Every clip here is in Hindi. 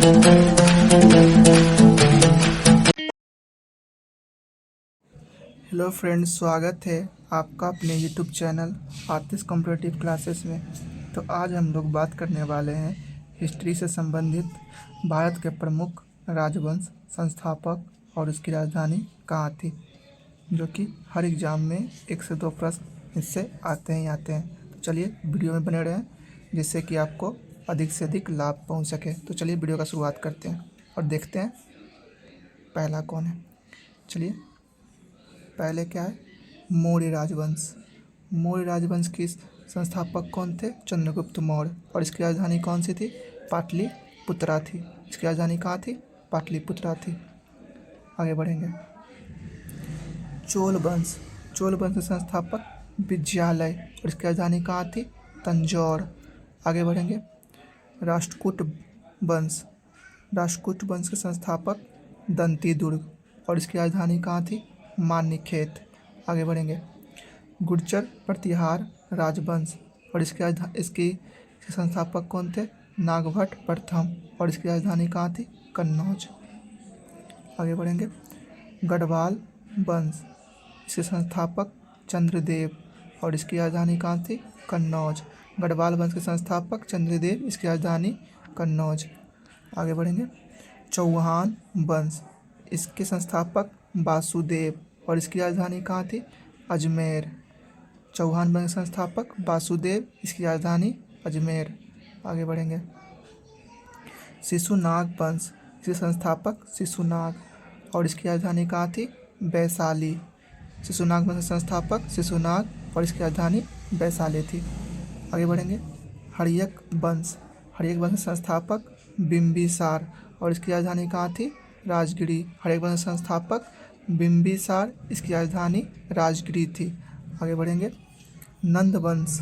हेलो फ्रेंड्स, स्वागत है आपका अपने यूट्यूब चैनल आतिश कॉम्पिटिटिव क्लासेस में। तो आज हम लोग बात करने वाले हैं हिस्ट्री से संबंधित भारत के प्रमुख राजवंश, संस्थापक और उसकी राजधानी कहाँ थी, जो कि हर एग्ज़ाम में 1 से 2 प्रश्न इससे आते ही आते हैं। तो चलिए वीडियो में बने रहें, जिससे कि आपको अधिक से अधिक लाभ पहुँच सके। तो चलिए वीडियो का शुरुआत करते हैं और देखते हैं पहला कौन है। चलिए, पहले क्या है, मौर्य राजवंश। मौर्य राजवंश की संस्थापक कौन थे? चंद्रगुप्त मौर्य। और इसकी राजधानी कौन सी थी? पाटलिपुत्रा थी। इसकी राजधानी कहाँ थी? पाटलिपुत्रा थी। आगे बढ़ेंगे। चोल वंश। चोल वंश के संस्थापक विजयालय। और इसकी राजधानी कहाँ थी? तंजौर। आगे बढ़ेंगे। राष्ट्रकूट वंश। राष्ट्रकूट वंश के संस्थापक दंती दुर्ग। और इसकी राजधानी कहाँ थी? मान्यखेत। आगे बढ़ेंगे। गुर्जर प्रतिहार राजवंश। और इसके संस्थापक कौन थे? नागभट्ट प्रथम। और इसकी राजधानी कहाँ थी? कन्नौज। आगे बढ़ेंगे। गढ़वाल वंश। इसके संस्थापक चंद्रदेव। और इसकी राजधानी कहाँ थी? कन्नौज। गढ़वाल वंश के संस्थापक चंद्रदेव, इसकी राजधानी कन्नौज। आगे बढ़ेंगे। चौहान वंश। इसके संस्थापक वासुदेव। और इसकी राजधानी कहाँ थी? अजमेर। चौहान वंश संस्थापक वासुदेव, इसकी राजधानी अजमेर। आगे बढ़ेंगे। शिशुनाग वंश। इसके संस्थापक शिशुनाग। और इसकी राजधानी कहाँ थी? वैशाली। शिशुनाग वंश संस्थापक शिशुनाग और इसकी राजधानी वैशाली थी। आगे बढ़ेंगे। हर्यक वंश। हर्यक वंश संस्थापक बिंबिसार। और इसकी राजधानी कहाँ थी? राजगिरी। हर्यक वंश संस्थापक बिंबिसार, इसकी राजधानी राजगिरी थी। आगे बढ़ेंगे। नंद वंश।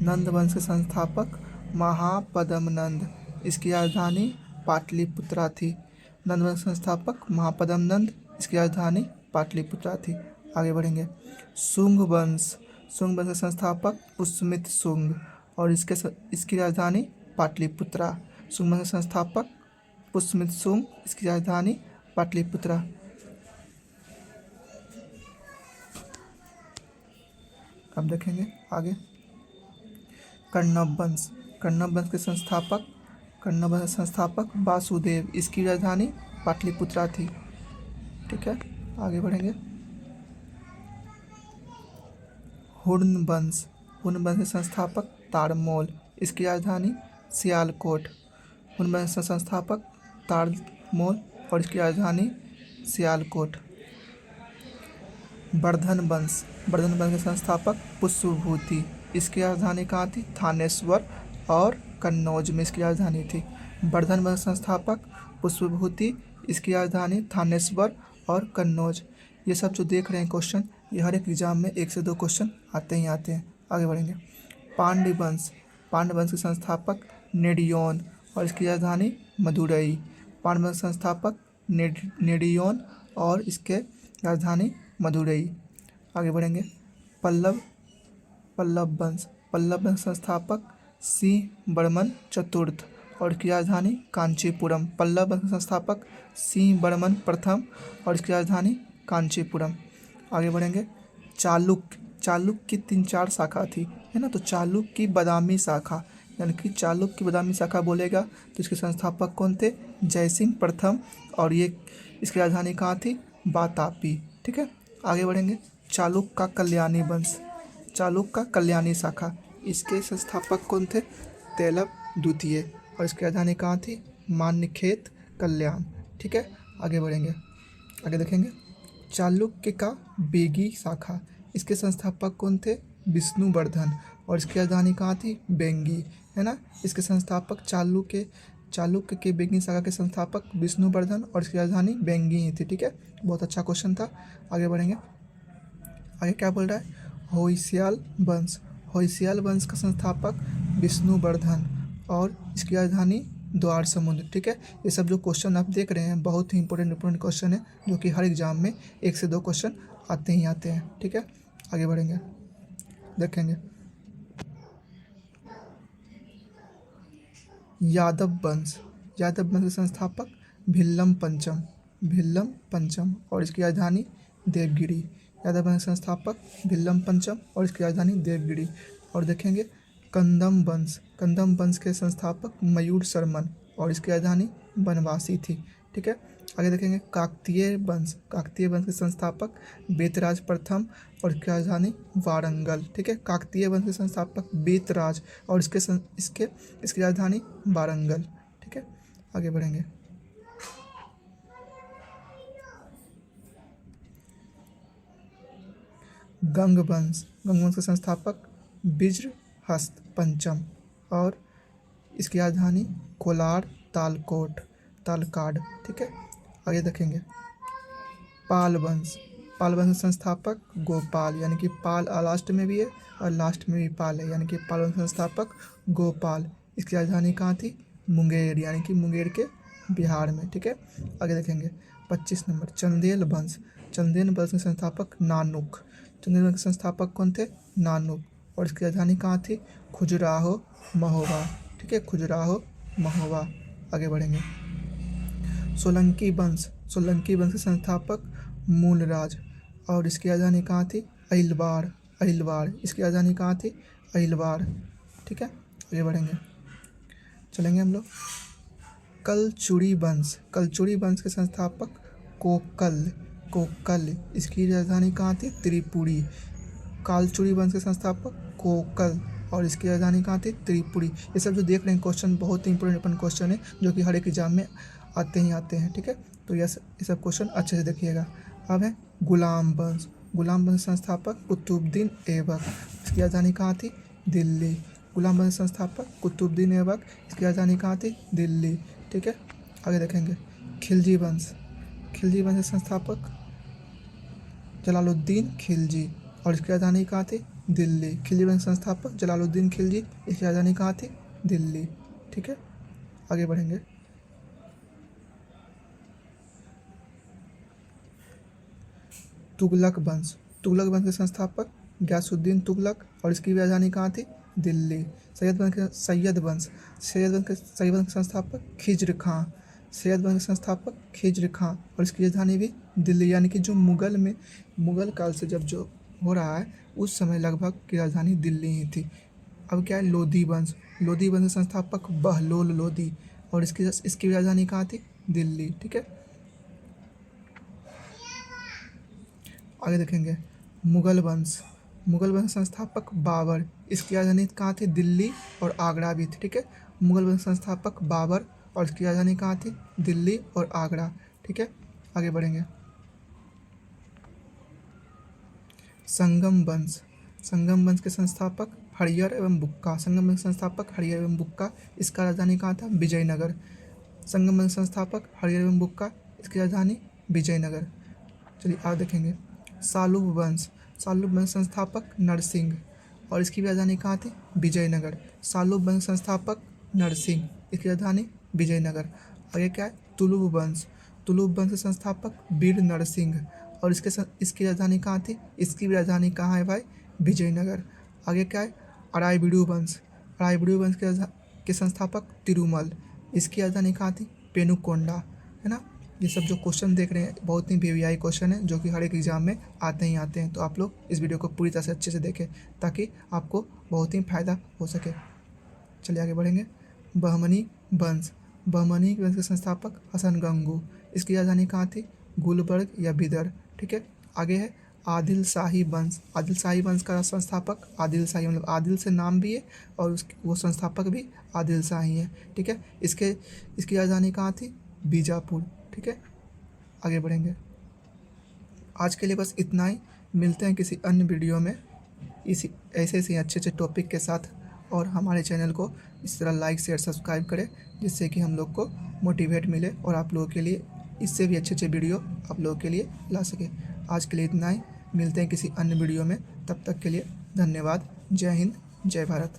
नंद वंश के संस्थापक महापद्मनंद। इसकी राजधानी पाटलिपुत्रा थी। नंद वंश संस्थापक महापद्मनंद, इसकी राजधानी पाटलिपुत्रा थी। आगे बढ़ेंगे। शुंग वंश। शुंग वंश के संस्थापक पुष्यमित्र शुंग। और इसकी राजधानी पाटलिपुत्रा। शुंग वंश के संस्थापक पुष्यमित्र शुंग, इसकी राजधानी पाटलिपुत्रा। अब देखेंगे आगे। कण्व वंश। कण्व वंश के संस्थापक वासुदेव, इसकी राजधानी पाटलिपुत्रा थी। ठीक है, आगे बढ़ेंगे। हुर्ण वंश। हुर्ण वंश के संस्थापक तारमोल, इसकी राजधानी सियालकोट। हुर्ण वंश के संस्थापक तारमोल और इसकी राजधानी सियालकोट। वर्धन वंश। वर्धन वंश के संस्थापक पुष्यभूति, इसकी राजधानी कहाँ थी? थानेश्वर और कन्नौज में इसकी राजधानी थी। वर्धन वंश संस्थापक पुष्यभूति, इसकी राजधानी थानेश्वर और कन्नौज। ये सब जो देख रहे हैं क्वेश्चन, ये हर एक एग्जाम में 1 से 2 क्वेश्चन आते ही आते हैं। आगे बढ़ेंगे। पांड्य वंश। पांड्य वंश के संस्थापक नेडियोन और इसकी राजधानी मदुरई। पांड्य वंश संस्थापक नेडियोन और इसके राजधानी मदुरई। आगे बढ़ेंगे। पल्लव वंश। पल्लव वंश संस्थापक सिंह बर्मन चतुर्थ और इसकी राजधानी कांचीपुरम। पल्लव वंश संस्थापक सिंह बर्मन प्रथम और इसकी राजधानी कांचीपुरम। आगे बढ़ेंगे। चालुक्य। चालुक्य की 3-4 शाखा थी, है ना। तो चालुक्य की बादामी शाखा, यानी कि चालुक्य की बादामी शाखा बोलेगा तो इसके संस्थापक कौन थे? जयसिंह प्रथम। और ये इसकी राजधानी कहाँ थी? वातापी। ठीक है, आगे बढ़ेंगे। चालुक्य का कल्याणी वंश। चालुक्य का कल्याणी शाखा, इसके संस्थापक कौन थे? तैलव द्वितीय। और इसकी राजधानी कहाँ थी? मान्यखेत कल्याण। ठीक है, आगे बढ़ेंगे। आगे देखेंगे। चालुक्य का बेगी शाखा, इसके संस्थापक कौन थे? विष्णुवर्धन। और इसकी राजधानी कहाँ थी? बेंगी, है ना। इसके संस्थापक चालुक्य के बेगी शाखा के संस्थापक विष्णुवर्धन और इसकी राजधानी बेंगी ही थी। ठीक है, बहुत अच्छा क्वेश्चन था। आगे बढ़ेंगे। आगे क्या बोल रहा है? होयसाल वंश। होयसाल वंश का संस्थापक विष्णुवर्धन और इसकी राजधानी द्वार समुद्र। ठीक है, ये सब जो क्वेश्चन आप देख रहे हैं बहुत ही इंपॉर्टेंट क्वेश्चन है, जो कि हर एग्जाम में 1 से 2 क्वेश्चन आते ही आते हैं। ठीक है, आगे बढ़ेंगे, देखेंगे। यादव वंश। यादव वंश के संस्थापक भिल्लम पंचम और इसकी राजधानी देवगिरी। यादव वंश के संस्थापक भिल्लम पंचम और इसकी राजधानी देवगिरी। और देखेंगे कंदम वंश के संस्थापक मयूर शर्मन और इसकी राजधानी बनवासी थी। ठीक है, आगे देखेंगे काकतीय वंश के संस्थापक बेतराज प्रथम और इसकी राजधानी वारंगल। ठीक है, काकतीय वंश के संस्थापक बेतराज और इसकी राजधानी वारंगल। ठीक है, आगे बढ़ेंगे। गंग वंश के संस्थापक बिज्रहस्त पंचम और इसकी राजधानी कोलार तालकाड। ठीक है, आगे देखेंगे पाल वंश के संस्थापक गोपाल, यानी कि पाल लास्ट में भी है और लास्ट में भी पाल है, यानी कि पाल वंश के संस्थापक गोपाल। इसकी राजधानी कहाँ थी? मुंगेर, यानी कि मुंगेर के बिहार में। ठीक है, आगे देखेंगे 25 नंबर चंदेल वंश के संस्थापक नानुक। चंदेल वंश के संस्थापक कौन थे? नानुक और इसकी राजधानी कहाँ थी? खजुराहो महोबा। ठीक है, खजुराहो महोबा। आगे बढ़ेंगे सोलंकी वंश के संस्थापक मूलराज और इसकी राजधानी कहाँ थी? अहिलवाड़। इसकी राजधानी कहाँ थी? अहिलवाड़। ठीक है, आगे बढ़ेंगे, चलेंगे हम लोग कलचुड़ी वंश के संस्थापक कोकल। इसकी राजधानी कहाँ थी? त्रिपुरी। कालचुड़ी वंश के संस्थापक कोकल और इसकी राजधानी कहाँ थी? त्रिपुरी। ये सब जो देख रहे हैं क्वेश्चन बहुत ही इंपॉर्टेंट क्वेश्चन है जो कि हर एक एग्जाम में आते हैं। ठीक है, तो ये सब क्वेश्चन अच्छे से देखिएगा। अब है गुलाम वंश के संस्थापक कुतुबुद्दीन ऐबक। इसकी राजधानी कहाँ थी? दिल्ली। गुलाम वंश के संस्थापक कुतुबुद्दीन ऐबक। इसकी राजधानी कहाँ थी? दिल्ली। ठीक है, आगे देखेंगे खिलजी वंश के संस्थापक जलालुद्दीन खिलजी और इसकी राजधानी कहाँ थी? दिल्ली। खिलजी वंश संस्थापक जलालुद्दीन खिलजी, इसकी राजधानी कहाँ थी? दिल्ली। ठीक है, आगे बढ़ेंगे तुगलक वंश के संस्थापक गयासुद्दीन तुगलक और इसकी राजधानी कहाँ थी? दिल्ली। सैयद वंश के संस्थापक खिज्र खां और इसकी राजधानी भी दिल्ली, यानी कि जो मुगल काल से जब जो हो रहा है उस समय लगभग की राजधानी दिल्ली ही थी। अब क्या है लोधी वंश के संस्थापक बहलोल लोधी और इसकी राजधानी कहाँ थी? दिल्ली। ठीक है, आगे देखेंगे मुगल वंश के संस्थापक बाबर। इसकी राजधानी कहाँ थी? दिल्ली और आगरा भी थी। ठीक है, मुगल वंश संस्थापक बाबर और इसकी राजधानी कहाँ थी? दिल्ली और आगरा। ठीक है, आगे बढ़ेंगे संगम वंश के संस्थापक हरियर एवं बुक्का। इसका राजधानी कहाँ था? विजयनगर। संगम वंश संस्थापक हरियर एवं बुक्का, इसकी राजधानी विजयनगर। चलिए आगे देखेंगे सालुब वंश संस्थापक नरसिंह और इसकी राजधानी कहाँ थी? विजयनगर। सालुब वंश संस्थापक नरसिंह, इसकी राजधानी विजयनगर। आगे क्या है? तुलुब वंश के संस्थापक वीर नरसिंह और इसकी राजधानी कहाँ थी? इसकी भी राजधानी कहाँ है भाई? विजयनगर। आगे क्या है? अरायवीडु वंश के संस्थापक तिरुमल, इसकी राजधानी कहाँ थी? पेनुकोंडा। है ना, ये सब जो क्वेश्चन देख रहे हैं बहुत ही वीवीआई क्वेश्चन है जो कि हर एक एग्जाम में आते हैं। तो आप लोग इस वीडियो को पूरी तरह से अच्छे से देखें ताकि आपको बहुत ही फ़ायदा हो सके। चलिए आगे बढ़ेंगे बहमनी वंश के संस्थापक हसन गंगू, इसकी राजधानी कहाँ थी? गुलबर्ग या बिदर। ठीक है, आगे है आदिल शाही वंश का संस्थापक आदिल शाही, मतलब आदिल से नाम भी है और वो संस्थापक भी आदिल शाही है। ठीक है, इसकी राजधानी कहाँ थी? बीजापुर। ठीक है, आगे बढ़ेंगे। आज के लिए बस इतना ही, मिलते हैं किसी अन्य वीडियो में ऐसे अच्छे टॉपिक के साथ। और हमारे चैनल को इस तरह लाइक शेयर सब्सक्राइब करें जिससे कि हम लोग को मोटिवेट मिले और आप लोगों के लिए इससे भी अच्छे वीडियो आप लोगों के लिए ला सके। आज के लिए इतना ही, मिलते हैं किसी अन्य वीडियो में, तब तक के लिए धन्यवाद। जय हिंद, जय भारत।